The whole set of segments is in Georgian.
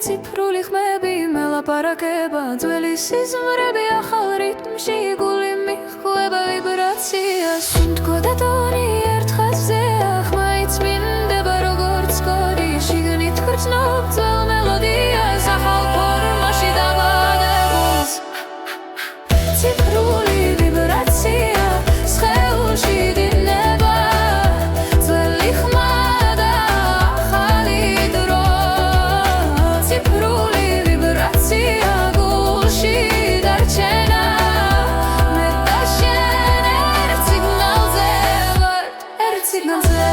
ციფრული ხმები მელაპარაკება ძველი სიზმრები ახალ რიტმში გული მიხვება ვიბრაციას თქო და ტონი ერთ ხაზზეა ხმაიც მინდება როგორც კოდი შიგნით გრძნობ ძველ მელოდიას ახალ ფორმაში დამადებულს ციფრული ვიბრაცია სხეულში დინება ძველი ხმა და ახალი დრო ციფრული ვიბრაცია გულში დარჩენა მე და შენ ერთ სიგნალზე ვართ ერთ სიგნალზე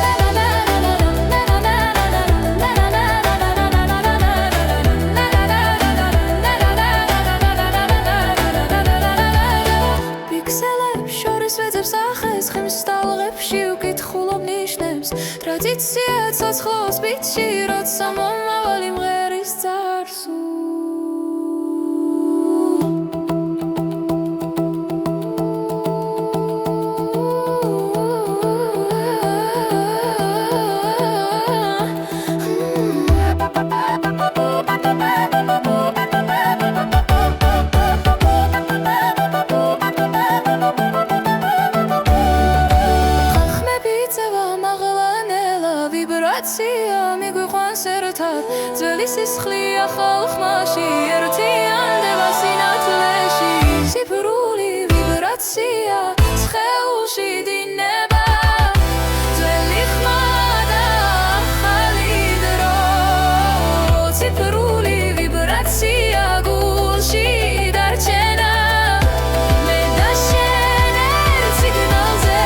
ტრადიცია ცოცხლობს ბიტში როცა მომავალი მღერის წარსულს მიგვიყვანს ერთად ძველი სისხლი ახალ ხმაში ერთიანდება სინათლეში ციფრული ვიბრაცია სხეულში დინება ძველი ხმა და ახალი დრო ციფრული ვიბრაცია გულში დარჩენა მე და შენ ერთ სიგნალზე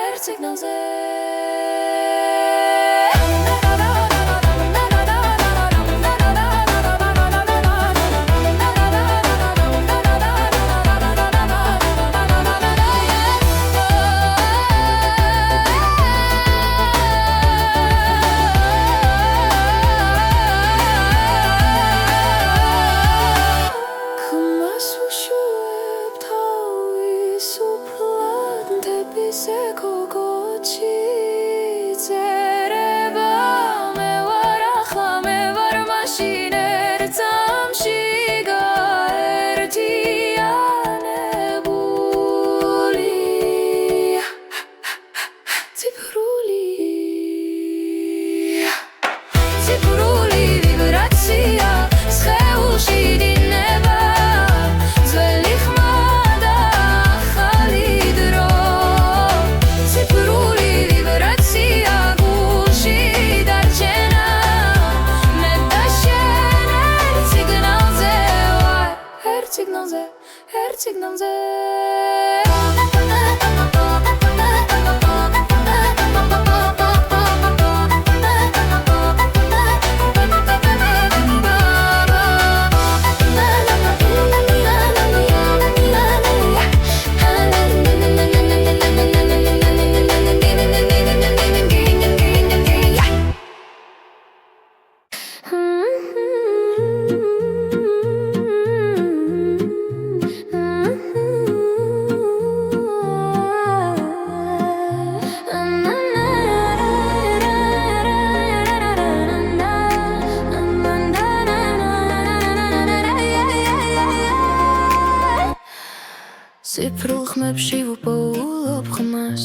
ერთ სიგნალზე ციფრული ვიბრაცია სხეულში დინება ძველი ხმა და ახალი დრო ციფრული ვიბრაცია გულში დარჩენა მე და შენ ერთ სიგნალზე ვარ ერთ სიგნალზე ერთ სიგნალზე ციფრულ ხმებში ვუპოულობ ხმას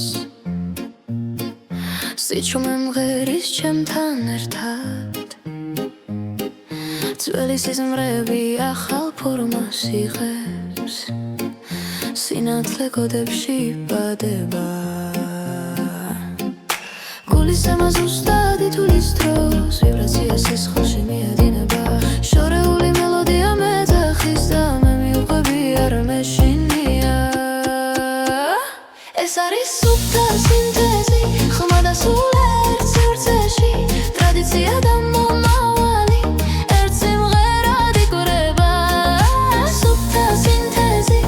სიჩუმე მღერის ჩემთან ერთად ძველი სიზმრები ახალ ფორმას იღებს სინათლე კოდებში იბადება გულის ემა ზუსტად ითulis დროს ვიბრაცია სისხლში მიედინება შორეული მელოდია მეძახის და მე მივყვები არ მეშინია ეს არის სუფთა სინთეზი ხმა და სულ ერთ სივრცეში ტრადიცია და მომავალი ერთ სიმღერად იკვრება სუფთა სინთეზი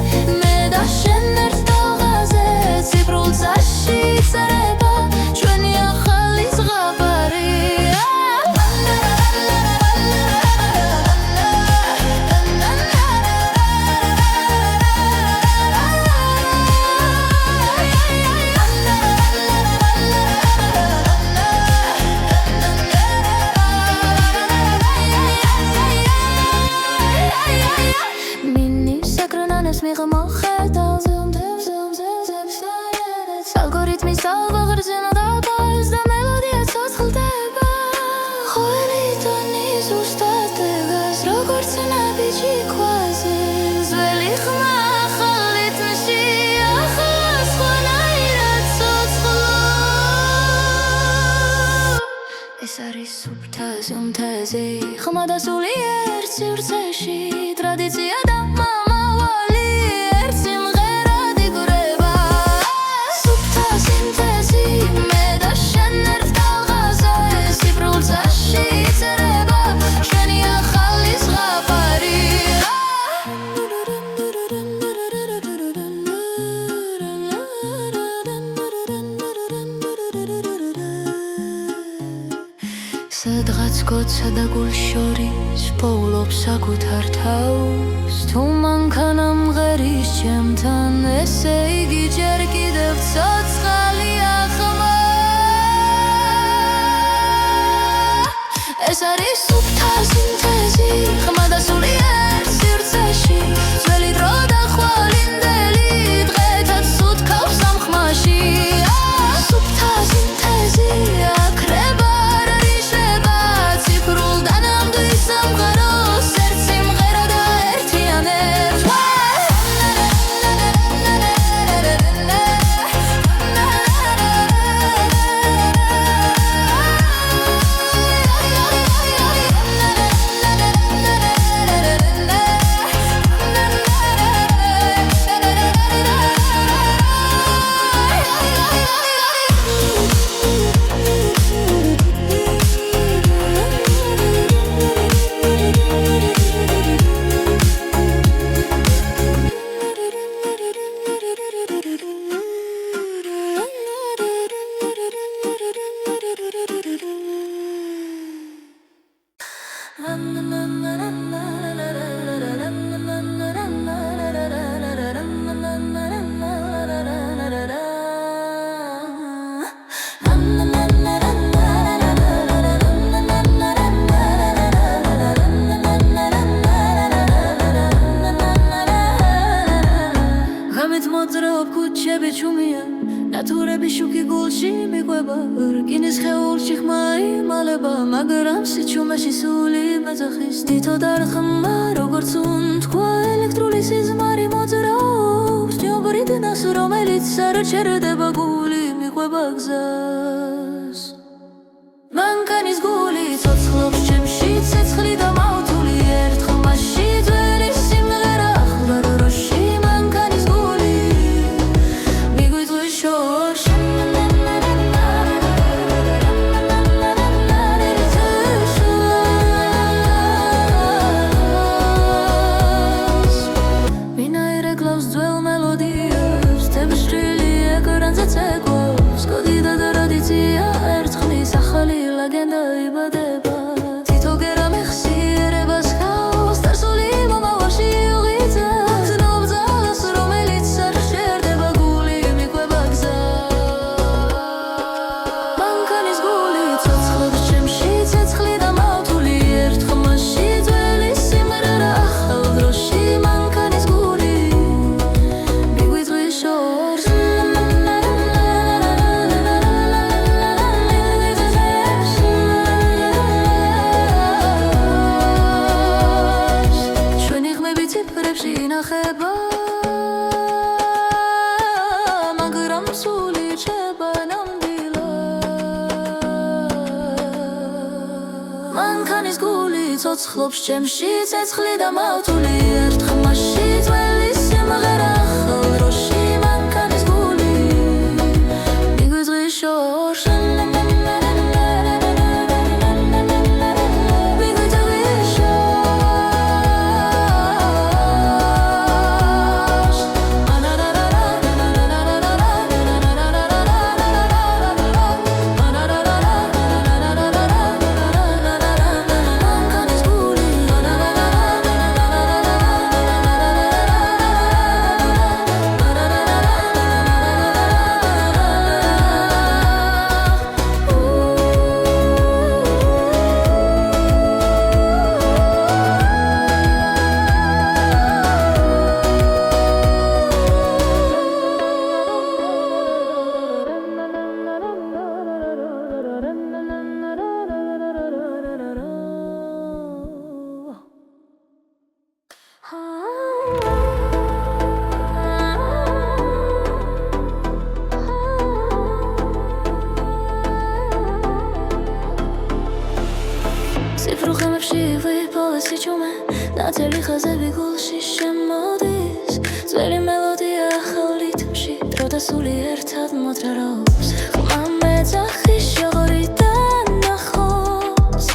მე და შენ ერთ ტალღაზე ციფრულ წაში წერება ჩვენი ახალი ზღაპარი როგორც ნაბიჯი ქვაზე ძველი ხმა ახალი თში ახლა სხვანაირად ცოცხლო ეს არის სუფთაზე უმთაზე ხმა დასული ერთ სივრცეში ტრადიცია და მამავალი ერთ სიმღერად იგრება სუფთა სინთეზი მე და შენ ერთ ტალღაზე სიბრულ წაში იწერება შენი ახალი ზღაპარი სადღაც გოცა და გულ შორის პოულობს საკუთარ თავს თუ მანქანა მღერის ჩემთან ესე იგი ჯერ კიდევ ცოცხალია ხმა ეს არის სუფთა სინთეზი ხმა დასული ერთ სივრცეში ძველი დრო და ხვალინდელი დღეთაც უთქავს ამ ხმაში სუფთა სინთეზი აქრება ნატურები შუქი გულში მიყვება რკინის ხეულში ხმა იმალება მაგრამ სიჩუმეში სული მეძახის თითო დარხმა როგორც უნთქვა ელექტრული სიზმარი მოძრაობს ჯობრიდნას რომელიც არ ჩერდება გული მიყვება გზას მანქანის გული ცოცხლობს ჩემში ცეცხლი და მავთული ერთ ხმაში ძველი სიმღერა ახლა დროში მანქანის გული მიგვიწვის შორს ვინაირ ეკლავს ძველ მელოდიას თებშრილი ეკრანზე ცეკვავს კოდი და ტრადიცია ერთხმის ახალი ლეგენდა იბადება თითო გერა მეხსიერებას ჰყავს წარსული მომავალში უღიძებს ნობძალას რომელიც არ შერდება გული მიყვება გზას მანქანის გული ცოცხლობს ჩემში ცეცხლი და მავთული ერთ ხმაში ძველი სიმღერა ახალ დროში მანქანის გული მიგვიწვის შორს ციფრებში ინახება მაგრამ სული რჩება ნამდვილად მანქანის გული ცოცხლობს ჩემში ცეცხლი და მავთული ერთ ხმაში ძველი სიმღერა ახალ დროში მანქანის გული მიგვიწვის შორს იგივე ბოლესი ჭუმე ნათელი ხაზები გულში შემოდის ძველი მელოდია ახალ რითმში დრო და სული ერთად მოძრაობს ხმა მეძახის შოღორიდან ნახოს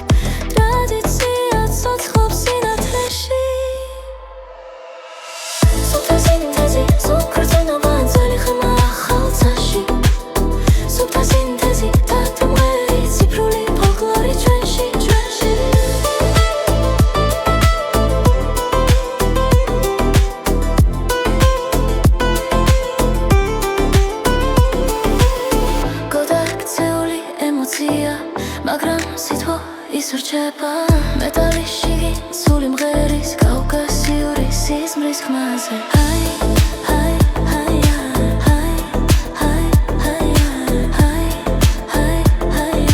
ტრადიცია ცოცხლობს სინათლეში სუფთა სინთეზი სუფრწნობა ძველი ხმა ახალ ცაში სუფთა სინთეზი დათმღერი ციფრული ფოლკლორი ჩვენში მაგრამ სითბო ისურჩება მეტალის შიგი სული მღერის კავკასიური სიზმრის ხმაზე ჰაი ჰაი ჰაი ჰაი ჰაი ჰაი ჰაი ჰაი ჰაი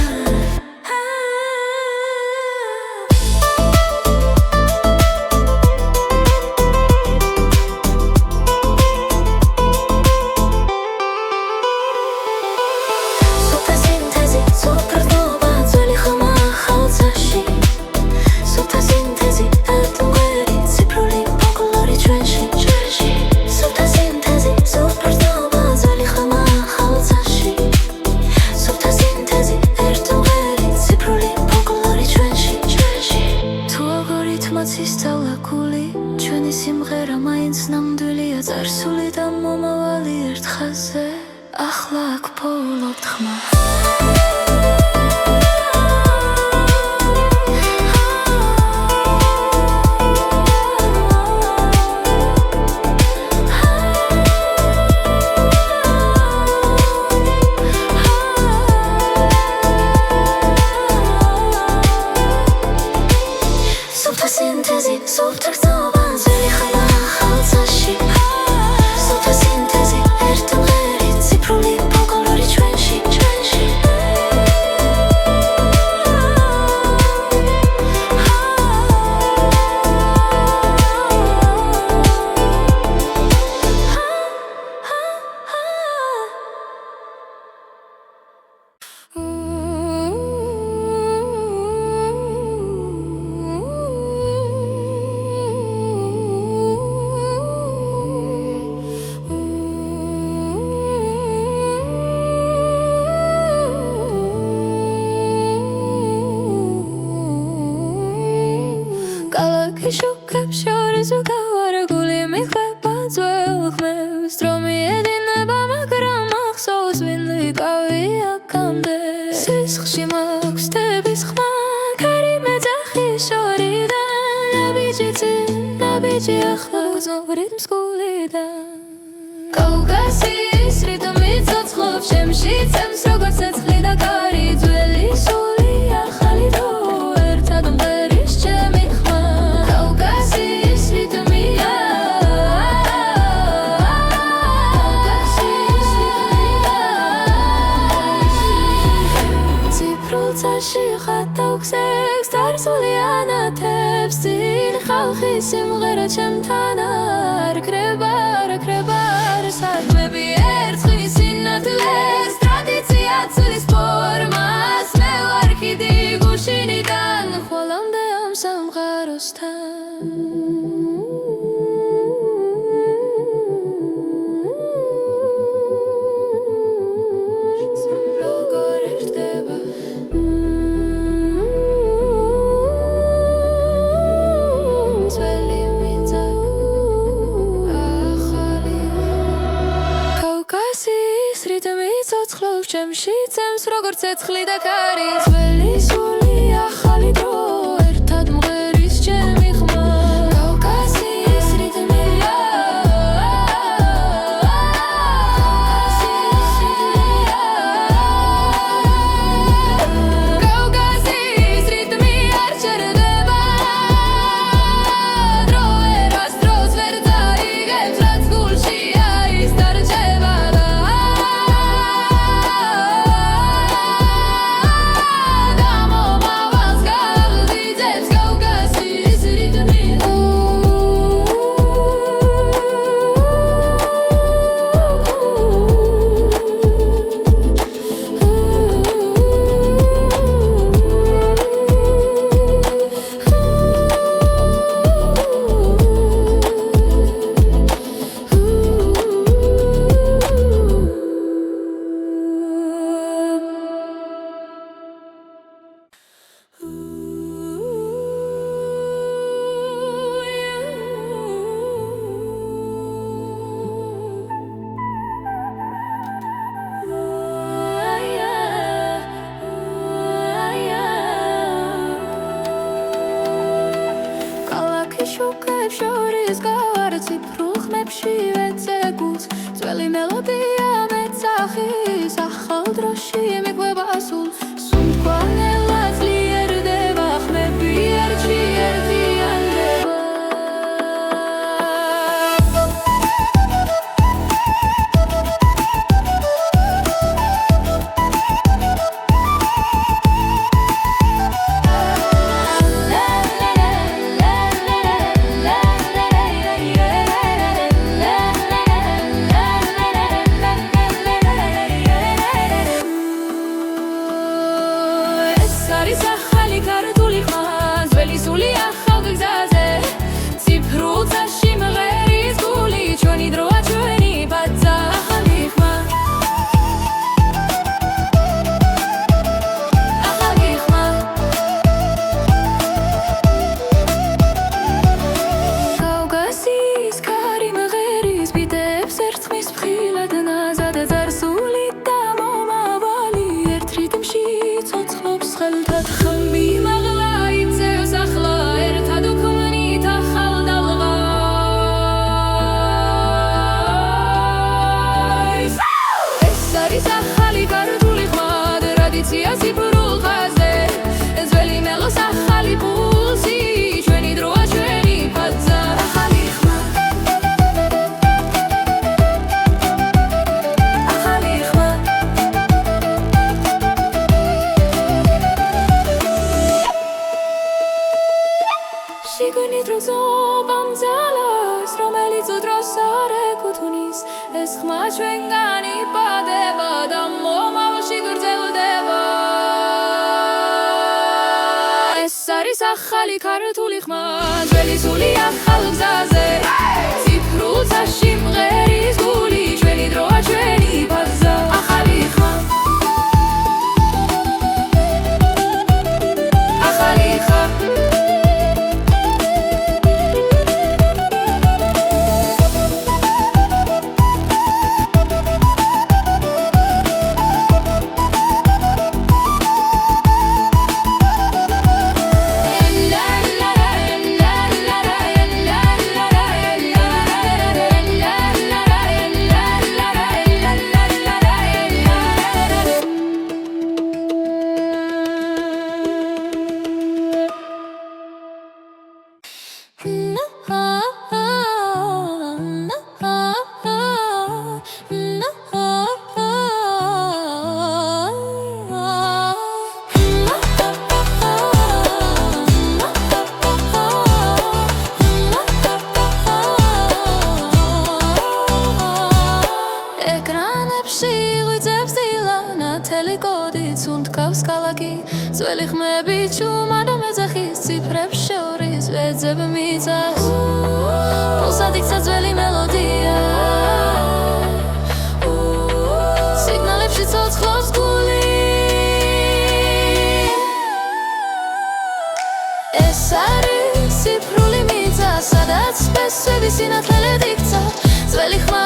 სუფთა სინთეზი სუფრწნობა ძველი ხმა ახალ ცაში სუფთა სინთეზი დათმღერი ციფრული ფოლკლორი ჩვენში სუფთა სინთეზი სუფრწნობა ძველი ხმა ახალ ცაში სუფთა სინთეზი ერთმღერი ციფრული ფოლკლორი ჩვენში თუ ალგორითმაც ისწავლა გული ჩვენი სიმღერა მაინც ნამდვილია წარსული და მომავალი ერთ ხაზზე ახლა აქ ფოლობთ ხმა სუფთა სინთეზი სუფრწნობა ძველი ხმა ახალ ცაში სუფთა სინთეზი ერთმღერი ციფრული ფოლკლორი ჩვენში კალაკი შუქებს შორის უკავარა გული მიხვება ძველ ხმებს დრო მიედინება მაგრამ ახსოვს ვინ ვიკავი აქამდე სისხლში მაქვს თების ხმა ქარი მეძახის შორიდან ნაბიჯი ახლა გრძნობ რიტმს გულიდან კავკასიის რიტმი ცოცხლობს ჩემში წემს როგორც ცეცხლი და კარი ძველი სული ახალი დრო ერთად მღერის ჩემი ხმა კავკასიის რიტმია ციფრულ ცაში ხატავ-ქსებს წარსული ანათებს წინ ხალხის სიმღერა ჩემთან არ ქრება საქმეები ერწყმის სინათლეს ტრადიცია ცვლის ფორმას მე ვარ ხიდი გუშინიდან ხვალამდე ამ სამყაროსთან როგორ ერთდება ძველი მიწა კავკასიის რიტმი ცოცხლობს ჩემში წემს როგორც ცეცხლი და კარი ძველი სული ახალი დრო ერთად მღერის ჩემი ხმა კავკასიის რიტმია კავკასიის რიტმი არ ჩერდება დრო ვერასდროს ვერ წაიღებს რაც გულშია ის დარჩება და შუქებს შორის გავარ ციფრულ ხმებში ვეცეკულს ძველი მელოდია მეცახის ახალ დროში მიყვება სულ სუნთქვა ძლიერდება ხმები ერთში ერთიანდება არის ახალი ქართული ხმა ძველი სული ახალ გზაზე ციფრულ წაში მღერის გული ჩვენი დროა ჩვენი ბაძა ახალი ხმა ახალი ხმა კავკასიის ქარი მღერის ბიტებს ერწყმის ფხილად ნაზად ზარსული და მომავალი ერთ რიტმში ცოცხლობს ხელთად ხმი მაღლა იწევს ახლა ერთად უქმნით ახალ დალღას ეს არის ახალი ქართული ხმა ტრადიცია ციფრულ ხაზზე ძველი მელოს ახალი პულსი ჩვენი დროა ჩვენი ბაძა ახალი ხმა ახალი ხმა შიგნით როზობამ ძალას რომელიც უდროს არ ეკუთვნის ეს ხმა ჩვენგან იბადება და მომავალში გრძელდება ეს არის ახალი ქართული ხმა ძველი სული ახალ გზაზე ციფრულ წაში მღერის გული ჩვენი დროა ჩვენი ბაძა ახალი ხმა ახალი ხმა სუნთქავს ქალაქი ძველი ხმები ჩუმად მეძახის ციფრებს შორის ვეძებ მიწას პულსად იქცა ძველი მელოდია სიგნალებში ცოცხლობს გული ეს არის ციფრული მიწა სადაც სპესები სინათლედ იქცა ძველი ხმა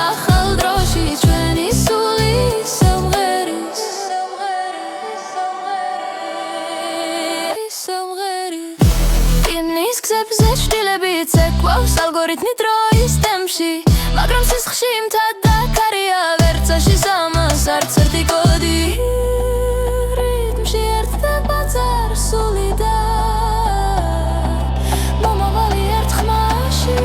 ახალ დროში ჩვენი სული ცეკვავს ალგორითმი დროის ტემპში მაგრამ სისხლში მთად დაკარია ვერცაში სამას არც ერთი კოდი რიტმში ერთდება წარსული და მომავალი ერთ ხმაში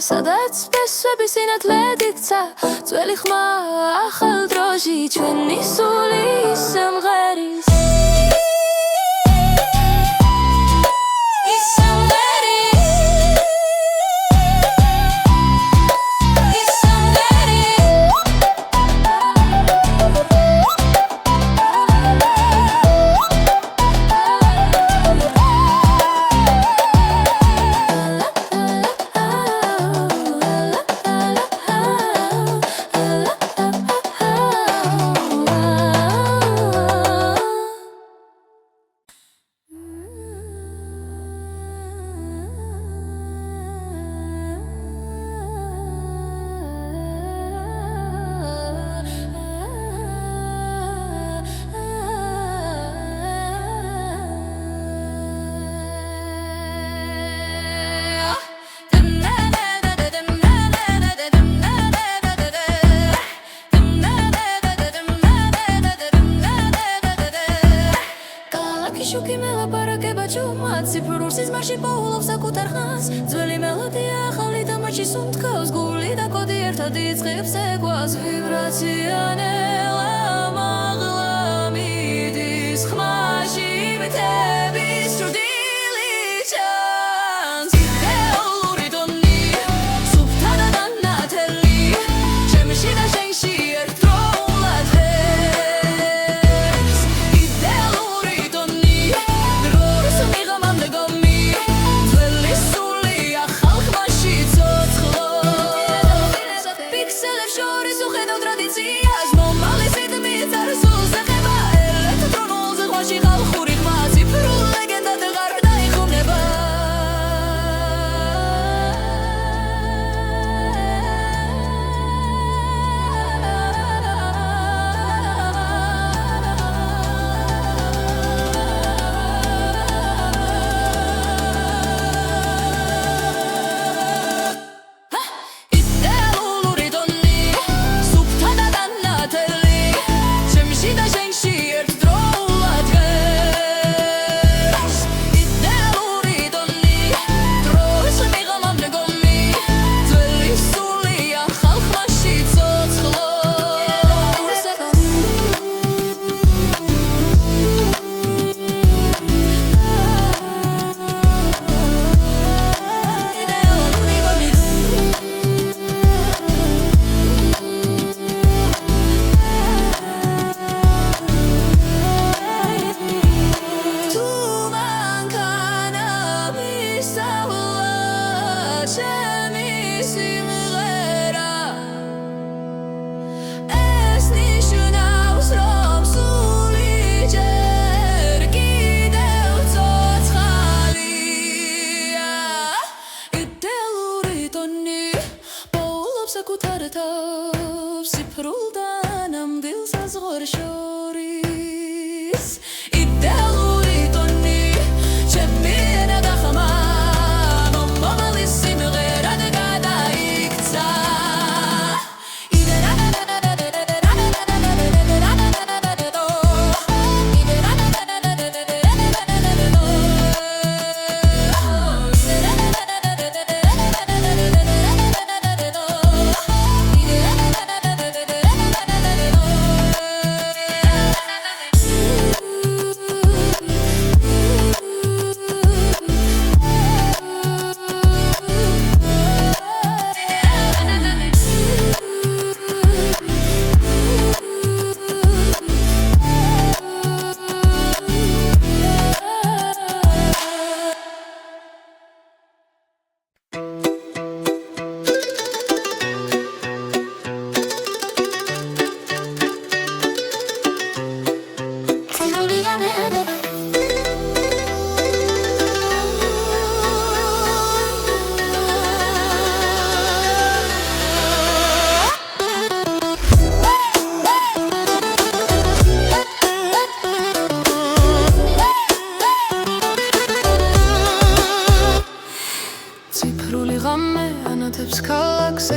სადაც ფესვები სინათლედ იქცა ძველი ხმა ახალ დროში ჩვენი სული სიმღერის შუქი მელაპარაკება ჭუმად ციფრულ სიზმარში პოულობს საკუთარ ხანს ძველი მელოდია ახალი დამაჩი სუნთქავს გული და კოდი ერთად იწყებს ეკვას ვიბრაცია ნელა მაღლა მიდის ხმაში მითების ჭრდილი ჩანს იდეალური დონი სუფთა და დანათელი ჩემში და შენში ერთდროულად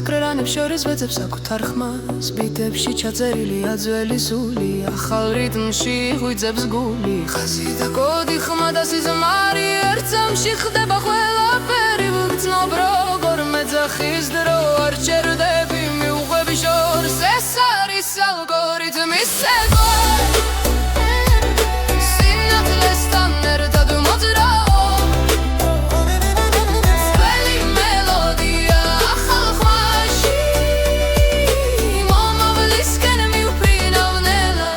ეკრანებს შორის ვეძებს საკუთარ ხმას ბიტებში ჩაწერილია ძველი სული ახალ რიტმში ღვიძებს გული ხაზი და კოდი ხმა და სიზმარი ერთ წამში ხდება ყველაფერი ვგრძნობ როგორ მეძა ოჯახის დრო არ ჩერდები მიუღები შორს ეს არის ალგორითმის ცეკვა სინათლესთან ერთად მოძრაო ძველი მელოდია ახალ ხმაში მომავლისკენ მივფრინავ ნელა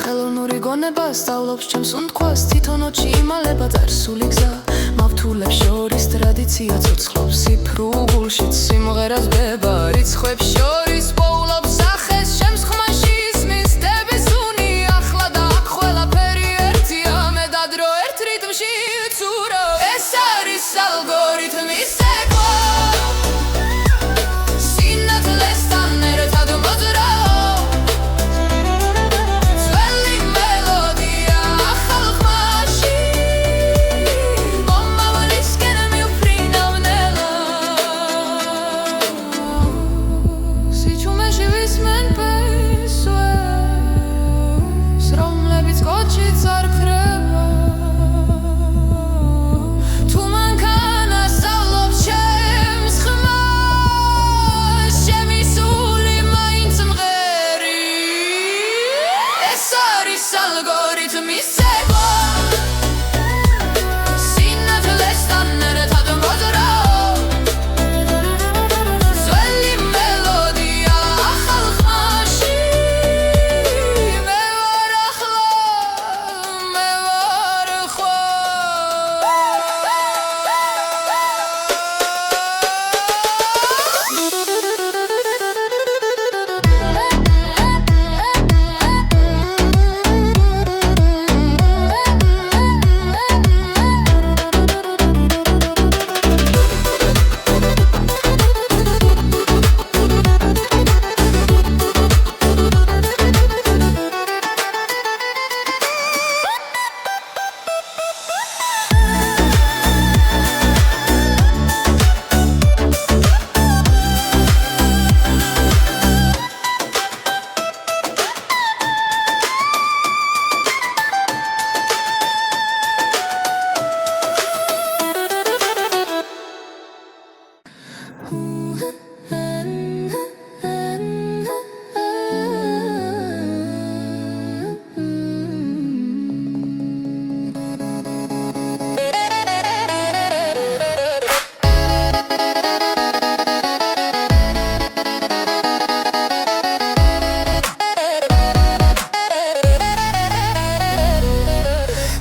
ხელოვნური გონება სწავლობს ჩემს უნდქვას თითო ნოჩი იმალება წარსული გზა მავთულებს შორის ტრადიცია ცოცხლობს სიფრუგულშიც სიმღერას ბება რიცხვებს შორის პოულობს სახეს ჩემს ხმაში ისმის დების უნი ახლა და აქ ყველაფერი ერთია მე და დრო ერთ რიტმში ცურო ეს არის ალგორითმის ცეკვა სინათლესთან ერთად მოძრაო ძველი მელოდია ახალ ხმაში მომავლისკენ მივფრინავ ნელა სიჩუმეში ვისმენ პესვებს რომლებიც კოჩიც არ ქრება თუ მანქანა სწავლობს ჩემს ხმას ჩემი სული მაინც მღერი ეს არის ალგორითმის ცეკვა სინათლესთან ერთად მოძრაო ძველი მელოდია ახალ ხმაში მე ვარ ახლა მე ვარ ხვა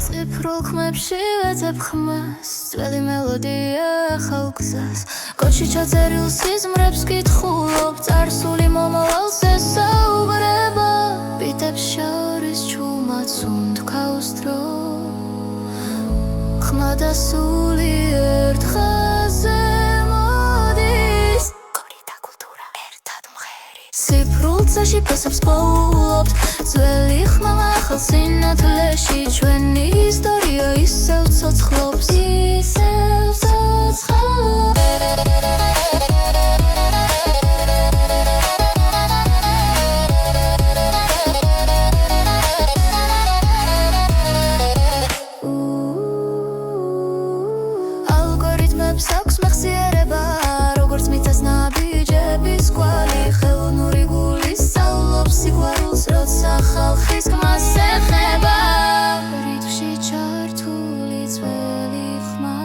ციფრულ ხმებში ვეძებ ხმას ძველი მელოდია ახალ გზას კოჩი ჩაწერილ სიზმრებს კითხულობ წარსული მომავალს ესაუბრება ბიტებს შორის ჩუმად უნდქავს დრო ხმა და სული ერთ ხაზზე მოდის კორი და კულტურა ერთად მღერი ციფრულ წაში ფესობს პოულობს ძველი ხმა ახალ სინათლეში ჩვენი ისტორია ისევ ცოცხლობს ისევ ცოცხლობს ალგორითმებს აქვს მეხსიერება როგორც მიწას ნაბიჯების კვალი ხელოვნური გული სწავლობს სიყვარულს როცა ხალხის გმას ეხება რიტმში ჩართული ძველი ხმა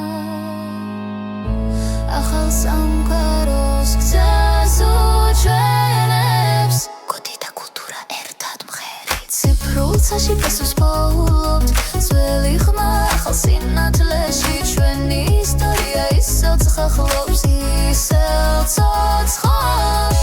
ახალ სამყაროს გზას უჩვენებს კოდი და კულტურა ერთად მღერი ციფრულ წაში ფესვს პოულობთ ძველი ხმა ახალ სინათლეში ჩვენი ისტორია ისევ ცოცხლობს ისევ ცოცხლობს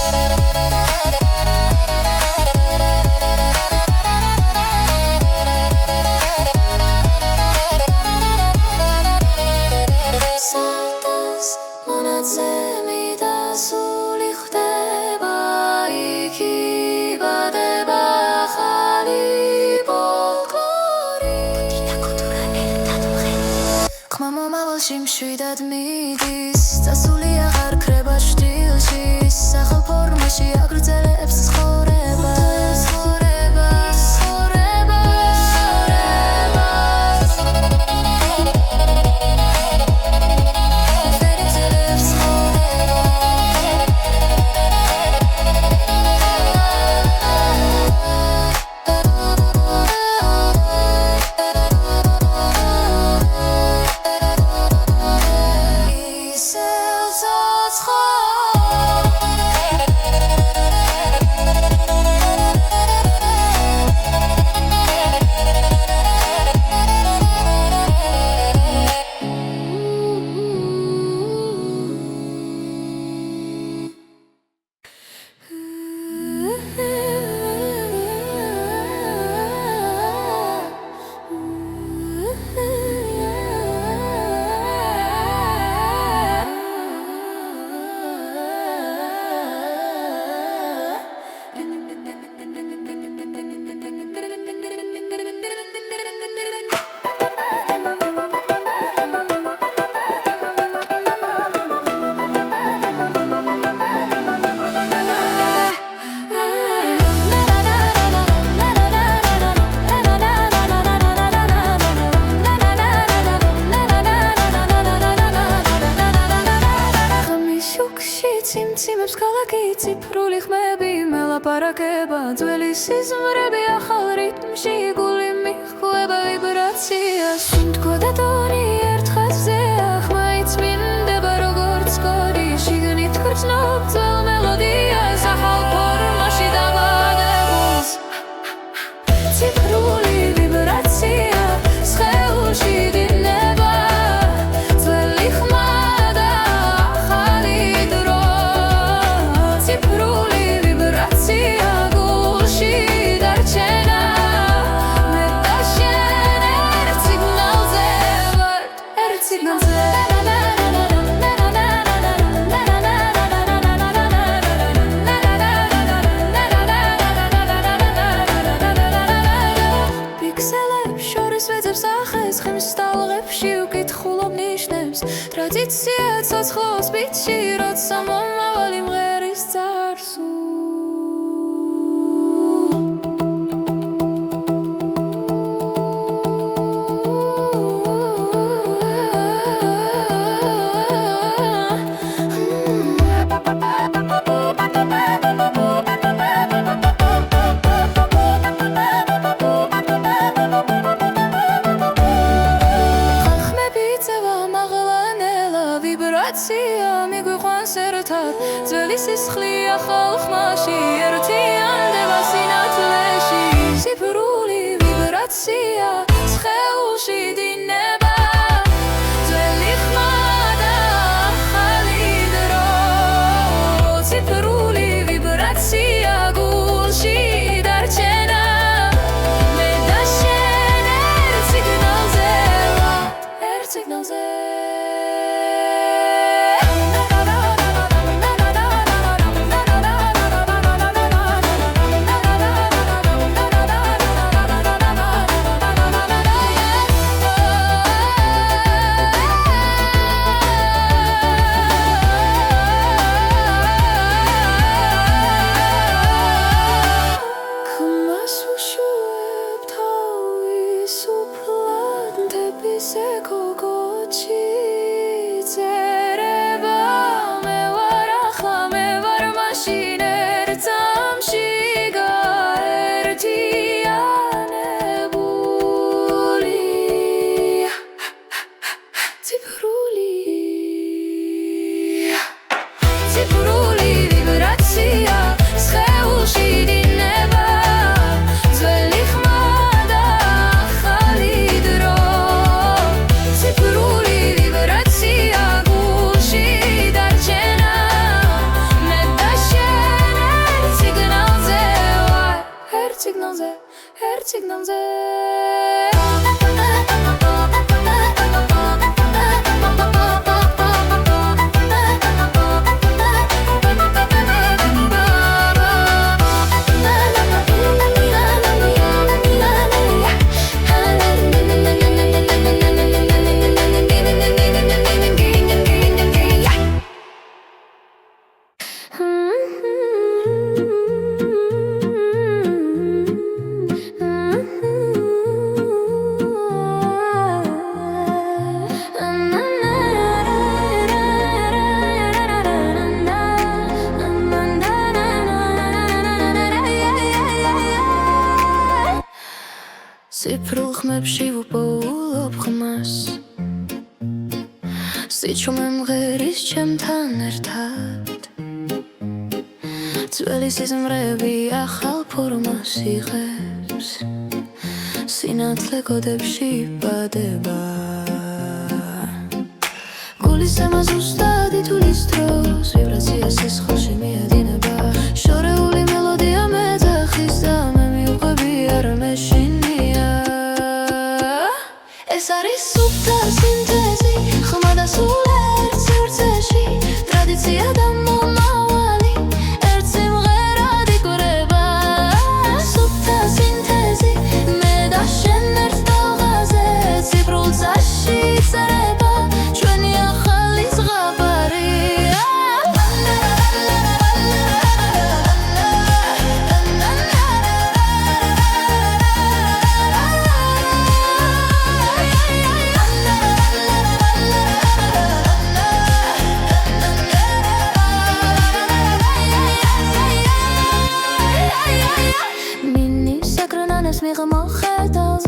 სარდას მონაცემი და სული ხდება იქ იბადება ახალი ფოლკლორი კოდი და კულტურა ერთად მღერი ხმა მომავალში მშვიდად მიდის წასული აღარ ქრება შტილში სახალ ფორმაში აგრძელებს ცხოვრება ვერი ლაპარაკება ძველი სიზმრები ახალ რიტმში გული მიხვდება ვიბრაციას თქო და ტონი ერთ ხაზზეა ხმაიც მინდება როგორც კოდი შიგნით გრძნობ ძველ მელოდიას ახალ ფორმაში დამადებულს ციფრული ვიბრაცია სხეულში დინება ძველი ხმა და ახალი დრო ციფრული ვიბრაცია გულში დარჩენა მე და შენ ერთ სიგნალზე ვართ ერთ სიგნალზე ტრადიცია ცოცხლობს ბიჭი როცა მომავალი მღერის წარსულს მიგვიყვანს ერთად ძველი სისხლი ახალ ხმაში ერთიანდება სინათლეში ციფრული ვიბრაცია სხეულში დინება ძველი ხმა და ახალი დრო ციფრული ვიბრაცია გულში დარჩენა მე და შენ ერთ სიგნალზე ერთ სიგნალზე ციფრული ვიბრაცია სხეულში დინება ძველი ხმა და ახალი დრო ციფრული ვიბრაცია გულში დარჩენა მე და შენ ერთ სიგნალზე ვარ ერთ სიგნალზე ერთ სიგნალზე ციფრულ ხმებში ვუპოულობ ხმას სიჩუმე მღერის ჩემთან ერთად ძველი სიზმრები ახალ ფორმას იღებს სინათლე კოდებში იბადება გულის ემა ზუსტად ითulis დროს ვიბრაცია სისხლში მიედინება შორეული მელოდია მეძახის და მე მივყვები არ მეშინია ეს არის სუფთა სინთეზი ხმა და სულ ერთ სივრცეში ტრადიცია და მომავალი ერთ სიმღერად იკვრება სუფთა სინთეზი მე და შენ ერთ ტალღაზე ციფრულ წაში წერება ჩვენი ახალი ზღაპარი ჭირებს მიღმა ხედავს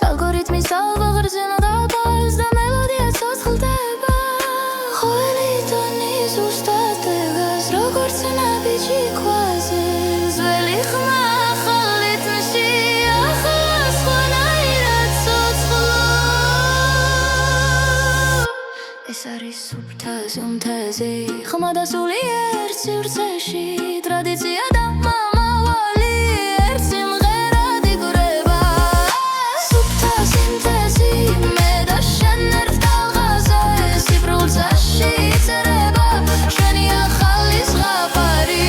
ალგორითმის ალღა ღრზენდა ბას და მელოდია ცოცხლდება ხველი ტონი ზუსტად დგას როგორც ნაბიჯი ქვაზე ძველი ხმა ახალ რიტმში ახლა სხვანაირად ცოცხლო ეს არის სუფთა სიუნთეზი ხმა დასული ერთ სივრცეში ტრადიცია და მომავალი ერთ სიმღერად იგრება სუფთა სინთეზი მე და შენ ერთ ტალღაზე სიბრულცაში იწერება შენი ახალი ზღაპარი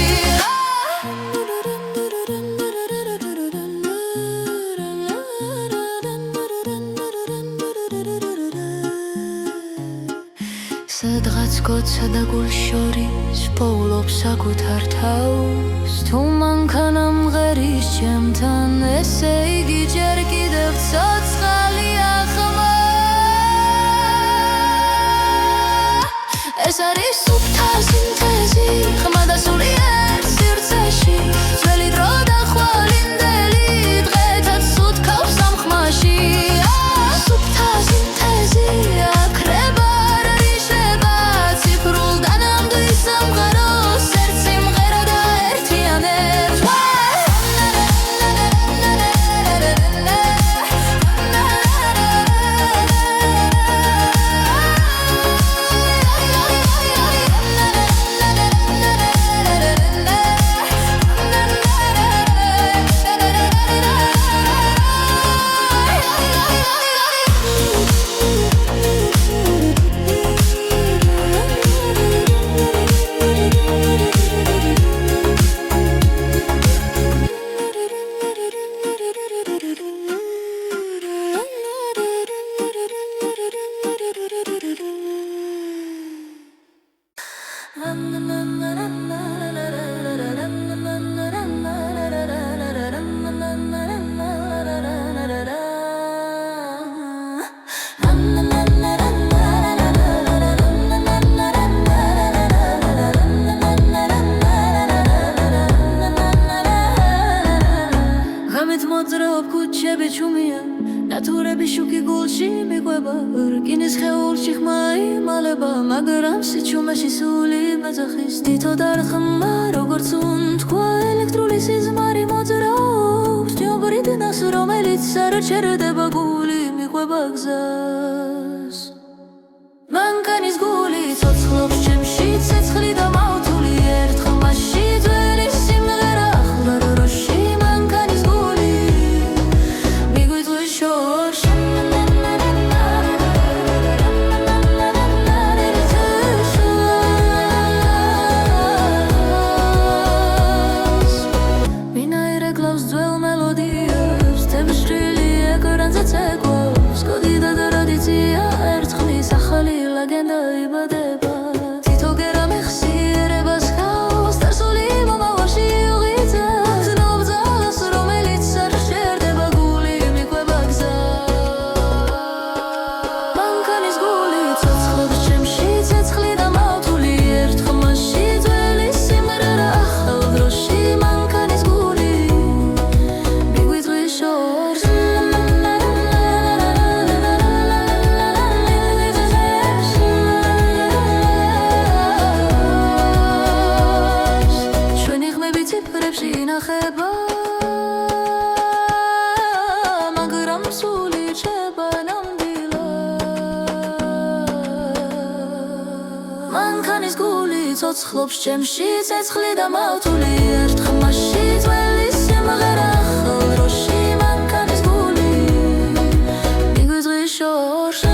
სადღაც გოცა და გულ შორის პოულობს საკუთარ თავს თუ მანქანა მღერის ჩემთან ესე იგი ჯერ კიდევ ცოცხალია ხმა ეს არის სუფთა სინთეზი ხმა დასული ერთ სივრცეში ძველი დრო და ხვალინდელი დღეთაც უთქავს ამ ხმაში სუფთა სინთეზი აქრება მოძრაობ ქუჩები ჩუმია ნატურები შუქი გულში მიყვება რკინის ხეულში ხმა იმალება მაგრამ სიჩუმეში სული მეძახის თითო დარხმა როგორც უნთქვა ელექტრული სიზმარი მოძრაობს ჯობრიდნას რომელიც არ ჩერდება გული მიყვება გზას მანქანის გული ცოცხლობს ჩემში ცეცხლი და მავთული ერთ ხმაში ძველი სიმღერა ახლა დროში ლეგენდა იბადება თითო გერა მეხსიერებას ხავს დასული მომავალში უღიძებს ნობძალას რომელიც არ შერდება გული მიყვება გზას მანქანის გული ცოცხლობს ჩემში ცეცხლი და მავთული ერთ ხმაში ძველი სიმღერა ახალ დროში მანქანის გული მიგვიწვის შორს ინახება მაგრამ სული რჩება ნამდვილად მანქანის გული ცოცხლობს ჩემში ცეცხლი და მავთული ერთ ხმაში ძველი სიმღერა ახალ დროში მანქანის გული მიგვიწვის შორს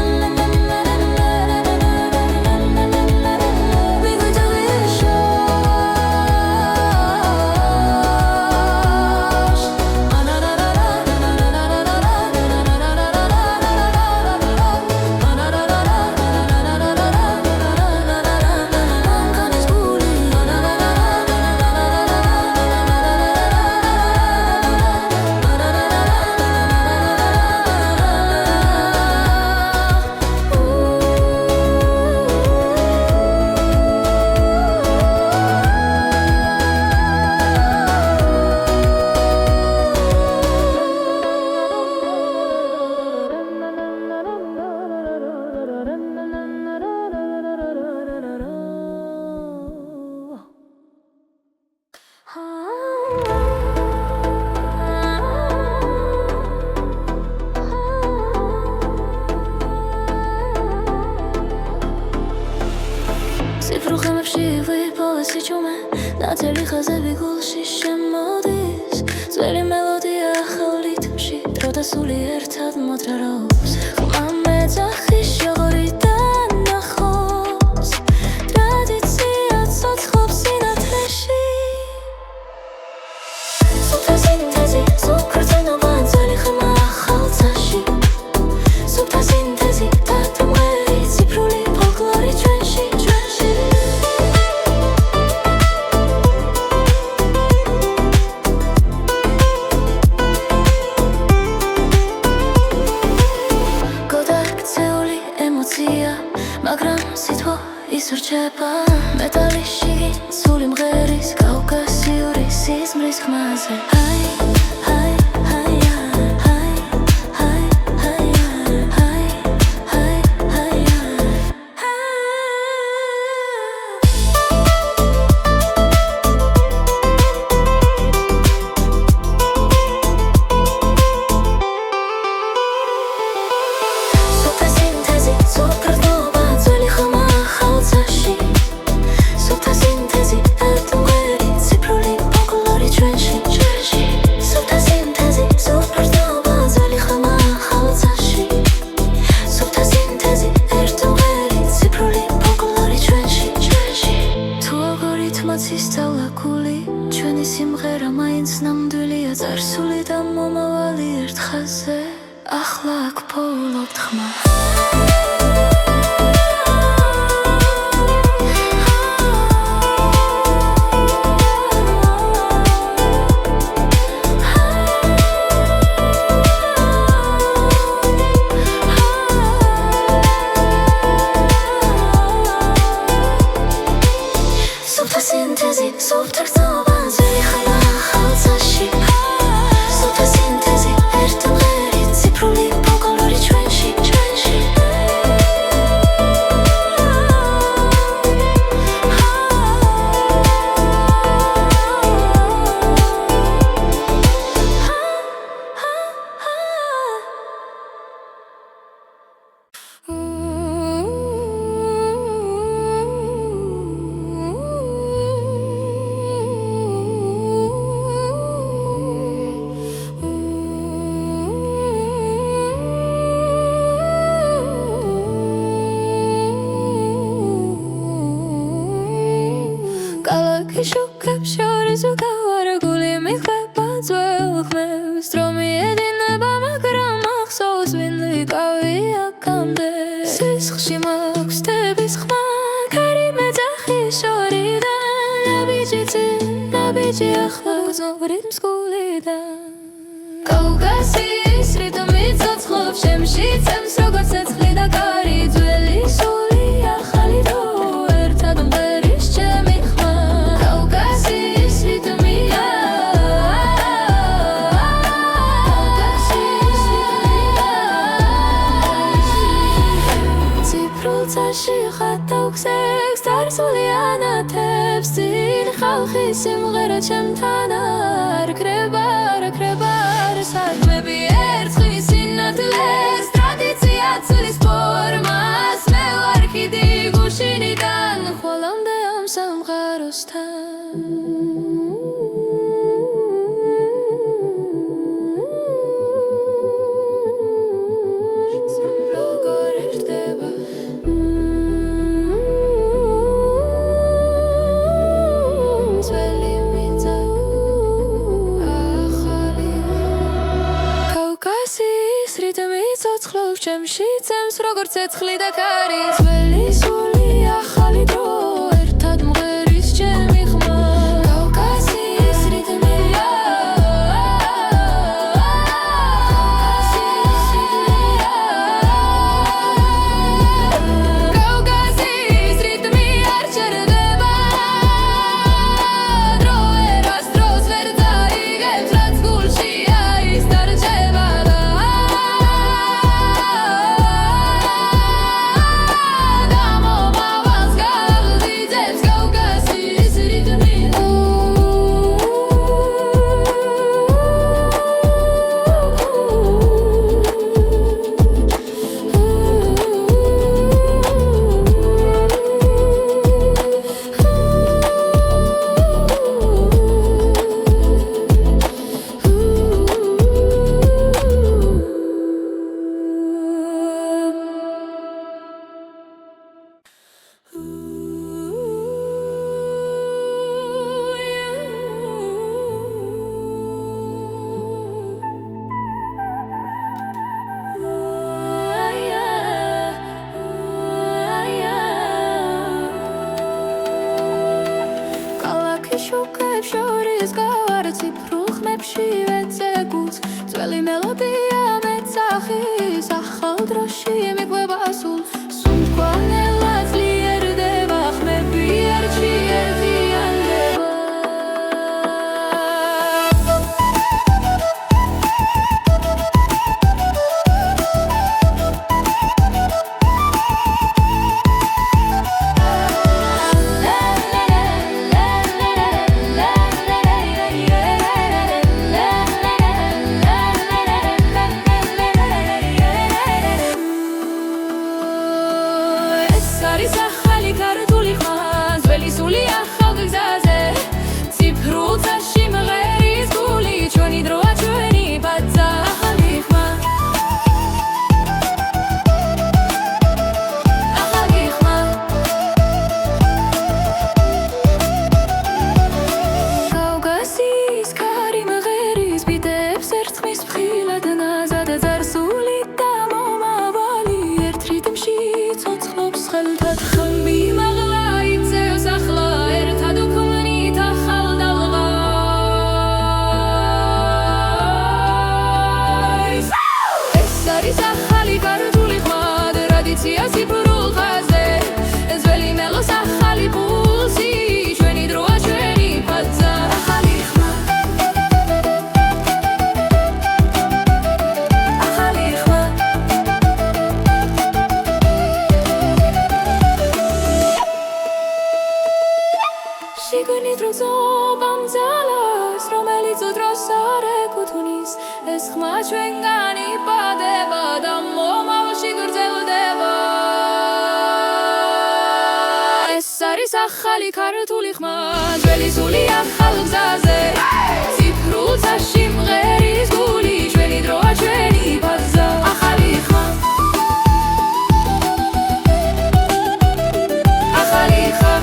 სიხაზები გულში შემოდის ძველი მელოდია ახალ რითმში დრო და სული ერთად მოძრაობს ხმა მეძახის შოღორიდან ნახოს ტრადიცია ცოცხლობს სინათლეში სუფთა სინთეზი სუფრწენობა ძველი ხმა ახალ ცაში სუფთა სინთეზი დათმღერი ციფრული ფოლკლორი ჩვენში მაგრამ სიტყვა ისურჩება მეტალიში სული მღერის კავკასიური სიზმრის ხმაზე ჰაი ჰაი ჰაი ჰაი ჰაი ჰაი ჰაი ჰაი ჰაი სუფთა სინთეზი სუფრწენობა ძველი ხმა ახალ ცაში სუფთა სინთეზი დათმღერი ციფრული ფოლკლორი ჩვენში სუფთა სინთეზი სუფრწენობა ძველი ხმა ახალ ცაში სუფთა სინთეზი ერთმღერი ციფრული ფოლკლორი ჩვენში თუ ალგორითმაც ისწავლა გული ჩვენი სიმღერა მაინც ნამდვილია წარსული და მომავალი ერთ ხაზზე ახლა აქ ფოლობთ ხმა სუფთა სინთეზი სუფრწენობა ძველი ხმა ახალ ცაში სუფთა სინთეზი ერთმღერი ციფრული ფოლკლორი ჩვენში კალაკი შუქებს შორის უკავარ გული მიხვება ძველ ხმებს დრო მიედინება მაგრამ ახსოვს ვინ ვიყავი აქამდე სისხლში მაქვს თების ხმა ქარი მეძახის შორიდან ნაბიჯი ახლა გრძნობ რიტმს გულიდან კავკასიის რიტმი ცოცხლობს შემში წემს როგორც ცეცხლი და კარი ძველი სული ახალი დრო ერთად მღერის ჩემი ხმა კავკასიის რიტმია ციფრულ ცაში ხატავ-ქსებს წარსული ანათებს წინ ხალხის სიმღერა ჩემთან არ ქრება საქმეები ერწყმის სინათლეს ტრადიცია ცვლის ფორმას მე ვარ ხიდი გუშინიდან ხოლამდე ამ სამყაროსთან როგორ ერთდება ძველი მიწა ახალი კავკასიის რიტმი ცოცხლობს ჩემში წემს როგორც ცეცხლი და კარი ძველი სული ახალი დრო ერთად მღერის ჩემი ხმა კავკასიის რიტმია კავკასიის რიტმი არ ჩერდება დრო ერასდროს ვერ დაიგებს რაც გულშია ის დარჩება და დროში ვეცეკუს ძველი მელოდია მეცახის ახალ დროში მიყვება სულ სუნთქვა ძლიერდება ხმები ერთში ერთიანდება არის ახალი ქართული ხმა ძველი სული ახალ გზაზე ციფრულთა სიმღერის გული ჩვენი დროა ჩვენი ბაძა ახალი ხმა ახალი ხმა კავკასიის ქარი მღერის ბიტებს ერთხმის ფხილად ნაზად ზარსული და მომავალი ერთ რიტმში ცოცხლობს ხელთად ხმი მაღლა იწევს ახლა ერთად უქმნით ახალ დალღას ეს არის ახალი ქართული ხმა ტრადიცია ციფრულ ხაზზე ძველი მელოს ახალი პულსი ჩვენი დროა ჩვენი ბაძა ახალი ხმა ახალი ხმა შიგნით როზობამ ძალას რომელიც უდროს არ ეკუთვნის ეს ხმა ჩვენგან იპადება და მომავალში გრძელდება ეს არის ახალი ქართული ხმა ძველი სული ახალ გზაზე ციფრულთა სიმღერის გული ჩვენი დროა ჩვენი ბაძა ახალი ხმა ახალი ხმა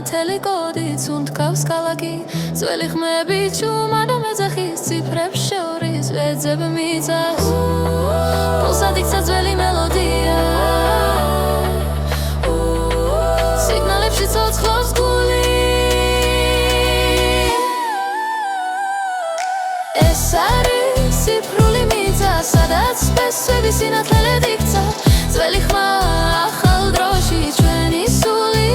თელიკოდით სუნთქავს ქალაქი ძველი ხმები ჩუმად მეძახის ციფრებს შორის ვეძებ მიწას პულსად იქცა ძველი მელოდია სიგნალებში ცოცხლობს გული ეს არის ციფრული მიწა სადაც ფესვები სინათლელად იქცა ძველი ხმა ახალ დროში ჩვენი სული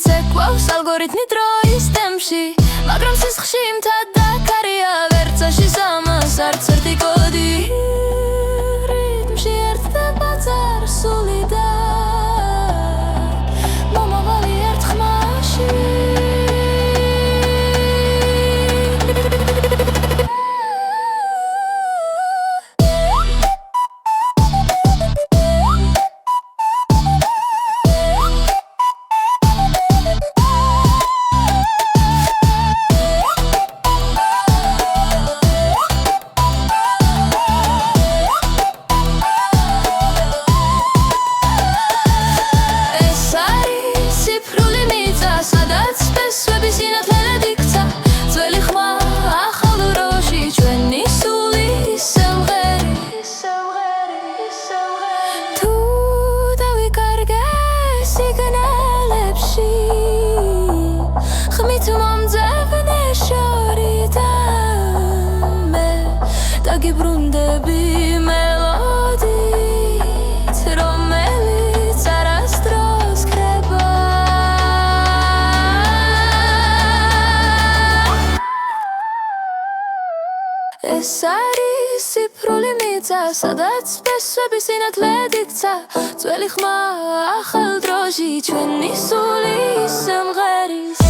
ცეკვავს ალგორითმი დროის ტემპში მაგრამ სისხლში მთად დაკარია ვერცაში სამას არც ერთი კოდი რიტმში ერთდება წარსული და მომავალი ერთ ხმაში გიბრუნდები მელოდით რომელიც არასდროს ქრება ეს არის ციფრული მიწა, სადაც ფესვები სინათლედ იქცა. ძველი ხმა ახალ დროში ჩვენი სული სიმღერის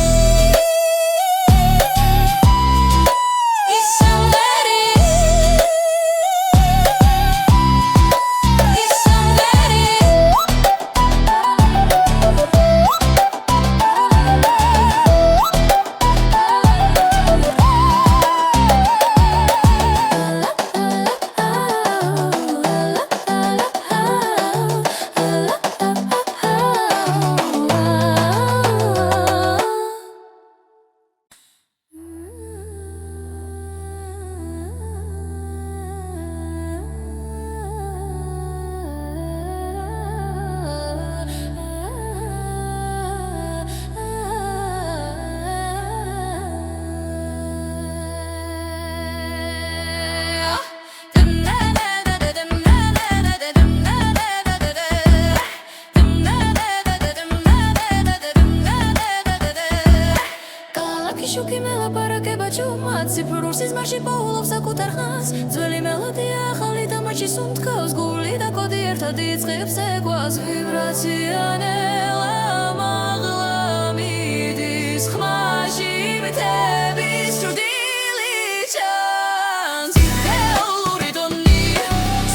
შუქი მელაპარაკება ჭუმა ციფრულ სიზმარში პოულობს საკუთარ ხანს ძველი მელოდია ახალი დამარჩი სუნთქავს გული და კოდი ერთად იწყებს ეკვას ვიბრაცია ნელა მაღლა მიდის ხმაში მითების ჭრდილი ჩანს იდეალური ტონი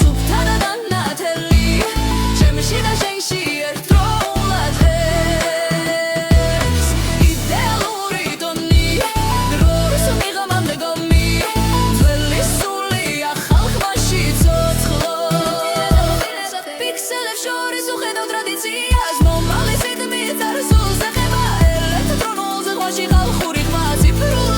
სუფთა და დანათელი ჩემში და შენში ერთდროულად ხალხური ხმა ციფრულ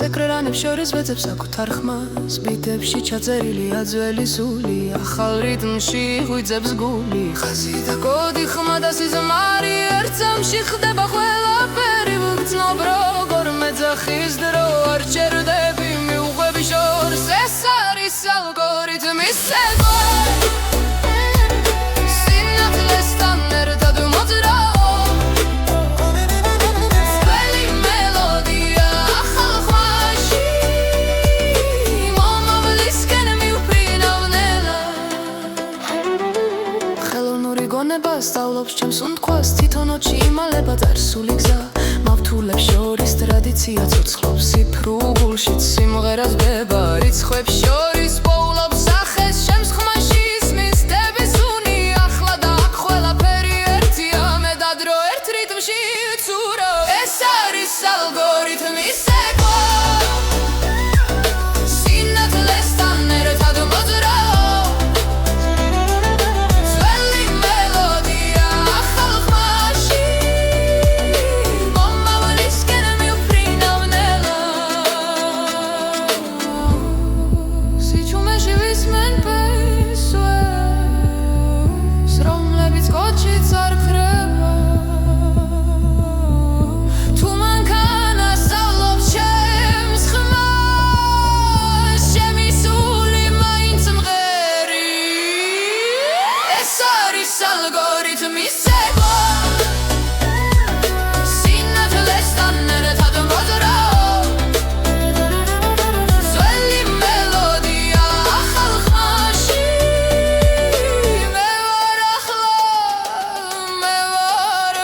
ეკრანებს შორის ვეძებს საკუთარ ხმას ბიტებში ჩაწერილია ძველი სული ახალ რიტმში ღვიძებს გული ხაზი და კოდი ხმა და სიზმარი ერთ წამში ხდება ყველაფერი ვგრძნობ როგორ მეძახის დრო არ ჩერდები მიუყვები შორს ეს არის ალგორითმის ცეკვა სინათლესთან ერთად მოძრაო სწავლობს ჩემს უნდქვას თვითონ ოჩი იმალება წარსული გზა მავთულებს შორის ტრადიცია ცოცხლობს სიფრუგულში სიმღერას ბება რიცხვებს შორის პოულობს სახეს ჩემს ხმაში ისმის დების უნი ახლა და აქ ყველაფერი ერთია მე და დრო ერთ რიტმში ცურო ეს არის ალგორითმის ცეკვა სინათლესთან ერთად მოძრაო αλგორითმის ცეკვა სინათლესთან ერთად მოძრაო ძველი მელოდია ახალ ხმაში მე ვარ ახლა მე ვარ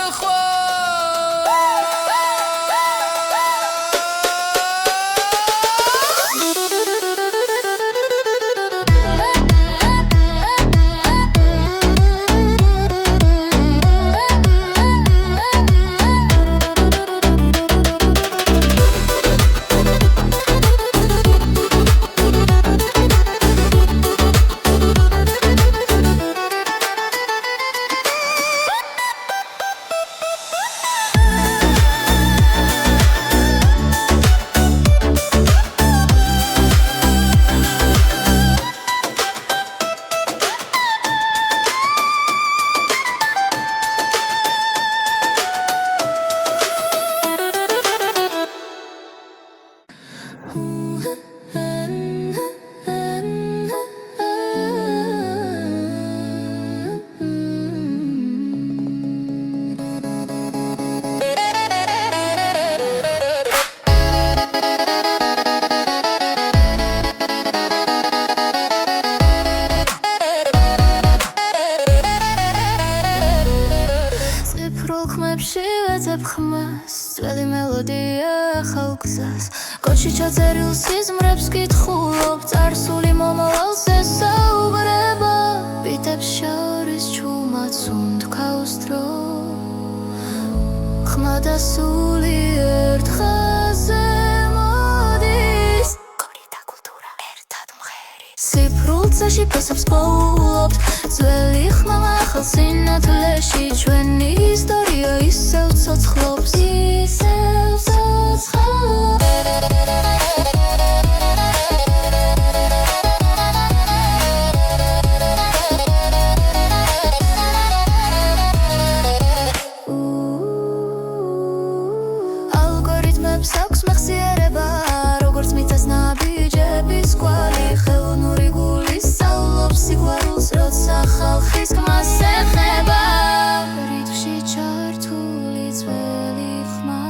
ვეძებ ხმას ძველი მელოდია ახალ გზას კოჩი ჩაწერილ სიზმრებს კითხულობ წარსული მომავალს ესაუბრება ბიტებს შორის ჩუმად უნდქავს დრო ხმა და სული ერთ ხაზზე მოდის კოდი და კულტურა ერთად მღერის სიფრულცაში ფესობს პოულობთ ძველი ხმა ახალ სინათლეში ჩვენი ისტორია ისევ ცოცხლობს ისევ ცოცხლობს ალგორითმებს აქვს მეხსიერება როგორც მიწას ნაბიჯების კვალი ხელოვნური გული სწავლობს სიყვარულს როცა ხალხის გმას ეხება რიტმში ჩართული ძველი ხმა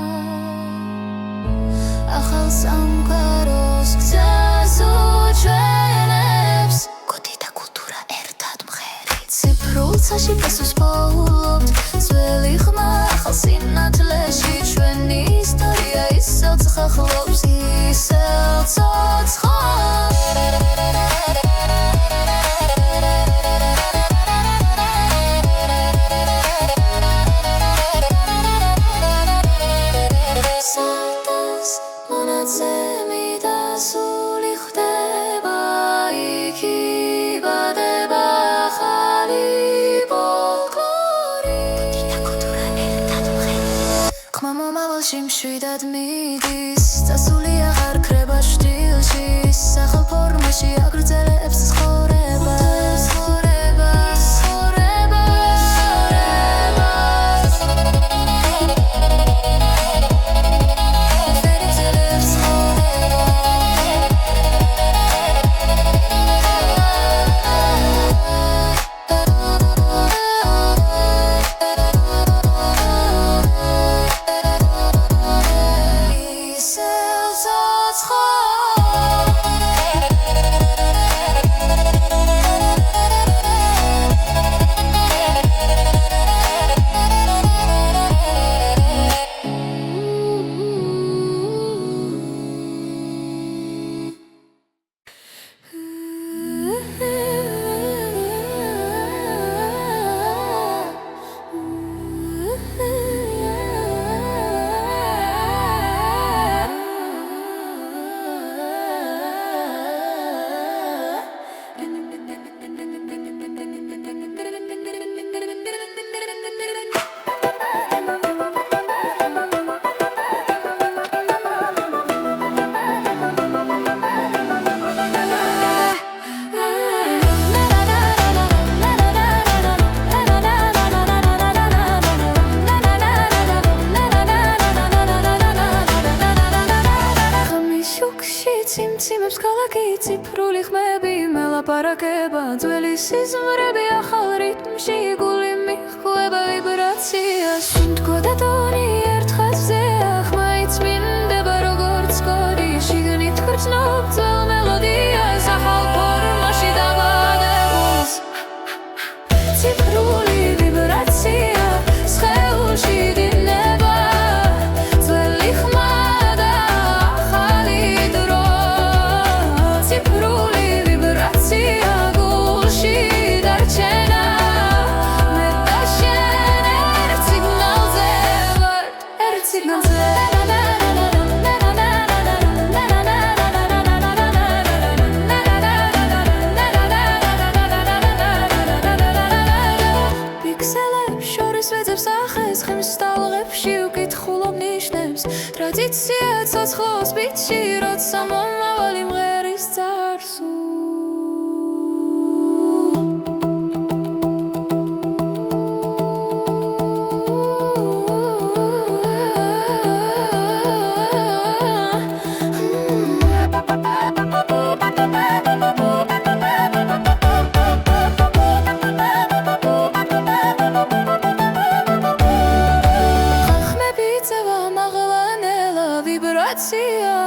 ახალ სამყაროს გზას უჩვენებს კოდი და კულტურა ერთად მღერით ციფრულცაში ფესვს პოულობთ ძველი ხმა ახალ სინათლეში ჩვენი ისტორია ისევ ცოცხლობს ისევ ცოცხლობს მშვიდად მიდის წასული აღარ ახალ ფორმაში აგრძელებს ცხოვრებას ციმციმებს ქალაქი ციფრული ხმები მელაპარაკება ძველი სიზმრები ახალ რიტმში გული მიხვდება ვიბრაციას სუნთქვა და ტონი ერთ ხაზზეა ხმაიც მინდება როგორც კოდი შიგნით გრძნობ ძველ მელოდიას ახალ ფორმაში დაბადებულს ციფრული ვიბრაცია სხეულში დინება ძველი ხმა და ახალი დრო ციფრული ვიბრაცია გულში დარჩენა მე და შენ ერთ სიგნალზე ვართ ერთ სიგნალზე ხმსტალღებში უკითხულობ ნიშნებს ტრადიცია ცოცხლობს ბიტში როცა მომავალი მღერის წარსულ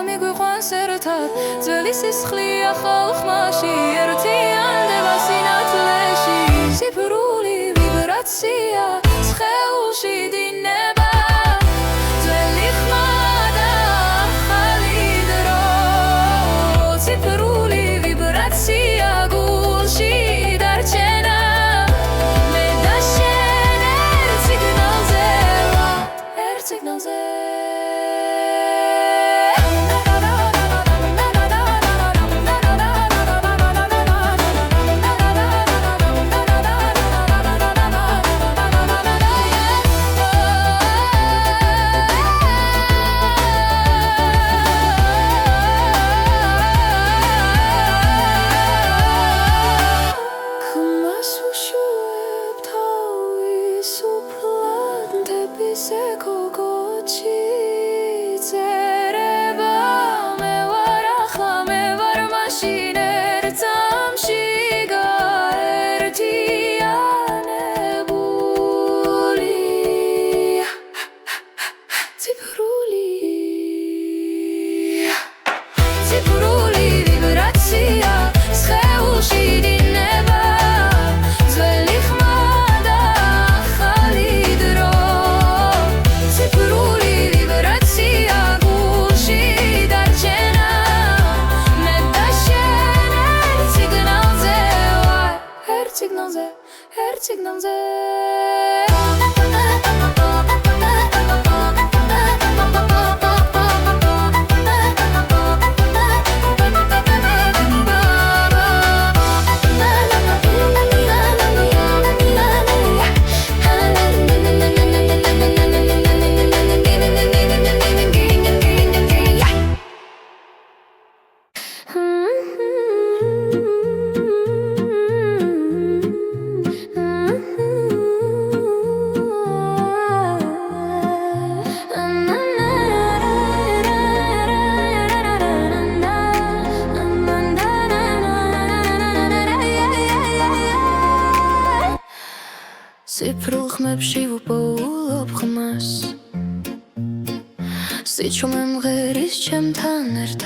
მიგვიყვანს ერთად ძველი სისხლი ახალ ხმაში ერთიანდება სინათლეში ციფრული ვიბრაცია სხეულში დინება ძველი ხმა და ახალი დრო ციფრული ვიბრაცია გულში დარჩენა მე და შენ ერთ სიგნალზე ერთ სიგნალზე ციფრული ვიბრაცია სხეულში დინება ძველი ხმა და ახალი დრო სიფრულ ხმებში ვუპოულობ ხმას სიჩუმე მღერის ჩემთან ერთად